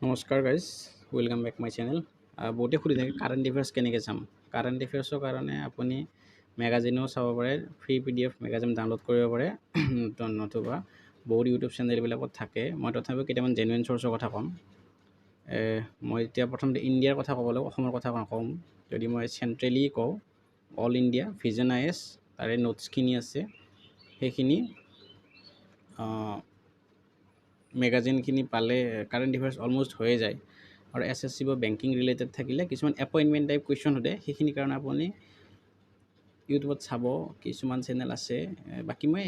নমস্কাৰ guys welcome back my channel. বহুতে সুধি থাকে কাৰেণ্ট এফেয়াৰ্ছ কেনেকৈ চাম। কাৰেণ্ট এফেয়াৰ্ছৰ কাৰণে আপুনি মেগাজিনো চাব পাৰে, ফ্ৰী PDF মেগাজিন ডাউনলোড কৰিব পাৰে নতুবা বহুত ইউটিউব চেনেলবিলাকত থাকে। মই তথাপিও কেইটামান জেনুইন চ'ৰ্চৰ কথা ক'ম। মই এতিয়া প্ৰথমতে ইণ্ডিয়াৰ কথা ক'ব লাগিব, অসমৰ কথা ক'ম। যদি মই চেণ্ট্ৰেলি কওঁ, অল ইণ্ডিয়া ভিজন IAS তাৰে নোটছখিনি আছে, সেইখিনি মেগাজিনখিনি পালে কাৰেণ্ট এফেয়াৰ্ছ অলম'ষ্ট হৈয়ে যায়। আৰু SSC বা বেংকিং ৰিলেটেড থাকিলে কিছুমান এপইণ্টমেণ্ট টাইপ কুৱেশ্যন সোধে, সেইখিনি কাৰণে আপুনি ইউটিউবত চাব, কিছুমান চেনেল আছে। বাকী মই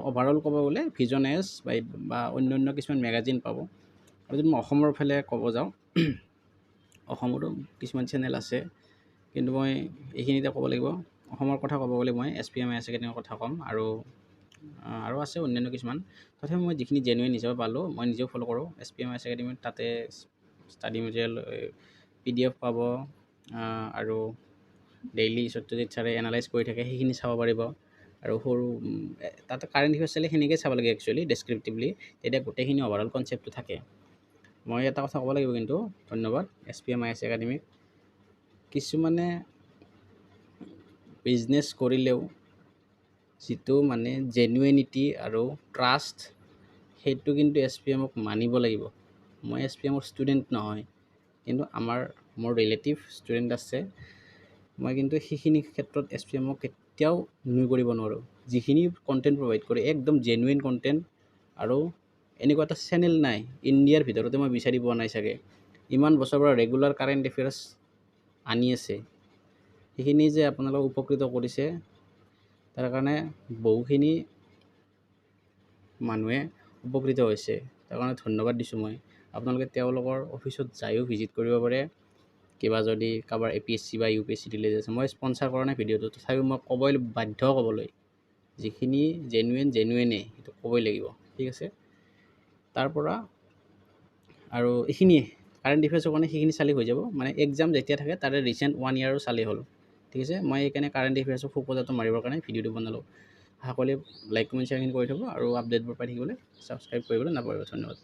অভাৰঅল ক'ব গ'লে ভিজন IAS বা অন্য কিছুমান মেগাজিন পাব। আৰু যদি মই অসমৰ ফালে ক'ব যাওঁ, অসমতো কিছুমান চেনেল আছে, কিন্তু মই এইখিনিতে ক'ব লাগিব। অসমৰ কথা ক'ব গ'লে মই SPM IAS একাডেমীৰ কথা ক'ম, আৰু আছে অন্যান্য কিছুমান। তথাপি মই যিখিনি জেনুইন হিচাপে পালোঁ, মই নিজেও ফ'ল' কৰোঁ SPM IAS একাডেমীত। তাতে ষ্টাডি মেটেৰিয়েল PDF পাব, আৰু ডেইলি সত্যজিত ছাৰে এনালাইজ কৰি থাকে, সেইখিনি চাব পাৰিব। আৰু তাতে কাৰেণ্ট এফেয়াৰ্ছ চালে সেনেকৈ চাব লাগে একচুৱেলি, ডেছক্ৰিপটিভলি, তেতিয়া গোটেইখিনি অভাৰঅল কনচেপ্টটো থাকে। মই এটা কথা ক'ব লাগিব কিন্তু, ধন্যবাদ SPM IAS একাডেমীক। কিছুমানে বিজনেছ কৰিলেও যিটো মানে জেনুইনিটি আৰু ট্ৰাষ্ট, সেইটো কিন্তু SPMক মানিব লাগিব। মই SPMৰ ষ্টুডেণ্ট নহয়, কিন্তু মোৰ ৰিলেটিভ ষ্টুডেণ্ট আছে। মই কিন্তু সেইখিনি ক্ষেত্ৰত SPMক কেতিয়াও নুই কৰিব নোৱাৰোঁ। যিখিনি কণ্টেণ্ট প্ৰভাইড কৰে একদম জেনুইন কণ্টেণ্ট, আৰু এনেকুৱা এটা চেনেল নাই ইণ্ডিয়াৰ ভিতৰতে মই বিচাৰি পোৱা নাই চাগে, ইমান বছৰৰ পৰা ৰেগুলাৰ কাৰেণ্ট এফেয়াৰ্ছ আনি আছে। সেইখিনি যে আপোনালোকক উপকৃত কৰিছে, তাৰ কাৰণে বহুখিনি মানুহে উপকৃত হৈছে, তাৰ কাৰণে ধন্যবাদ দিছোঁ মই। আপোনালোকে তেওঁলোকৰ অফিচত যায়ো ভিজিট কৰিব পাৰে। কিবা যদি কাৰোবাৰ APSC বা UPSC ৰিলেটেড আছে, মই স্পনচাৰ কৰা নাই ভিডিঅ'টো, তথাপিও মই বাধ্য ক'বলৈ, যিখিনি জেনুইনে সেইটো ক'বই লাগিব, ঠিক আছে। তাৰপৰা আৰু এইখিনিয়ে কাৰেণ্ট এফেয়াৰ্ছৰ কাৰণে সেইখিনি চালি হৈ যাব। মানে এক্সাম যেতিয়া থাকে তাৰে ৰিচেণ্ট 1 year চালেই হ'ল, ঠিক আছে। মই সেইকাৰণে কাৰেণ্ট এফেয়াৰ্ছৰ ফ'কাছটো মাৰিবৰ কাৰণে ভিডিঅ'টো বনালোঁ। আশা কৰি লাইক কমেণ্ট শ্বেয়াৰখিনি কৰি থ'ব, আৰু আপডেটবোৰ পাই থাকিবলৈ ছাবস্ক্ৰাইব কৰিবলৈ নাপাহৰিব। ধন্যবাদ।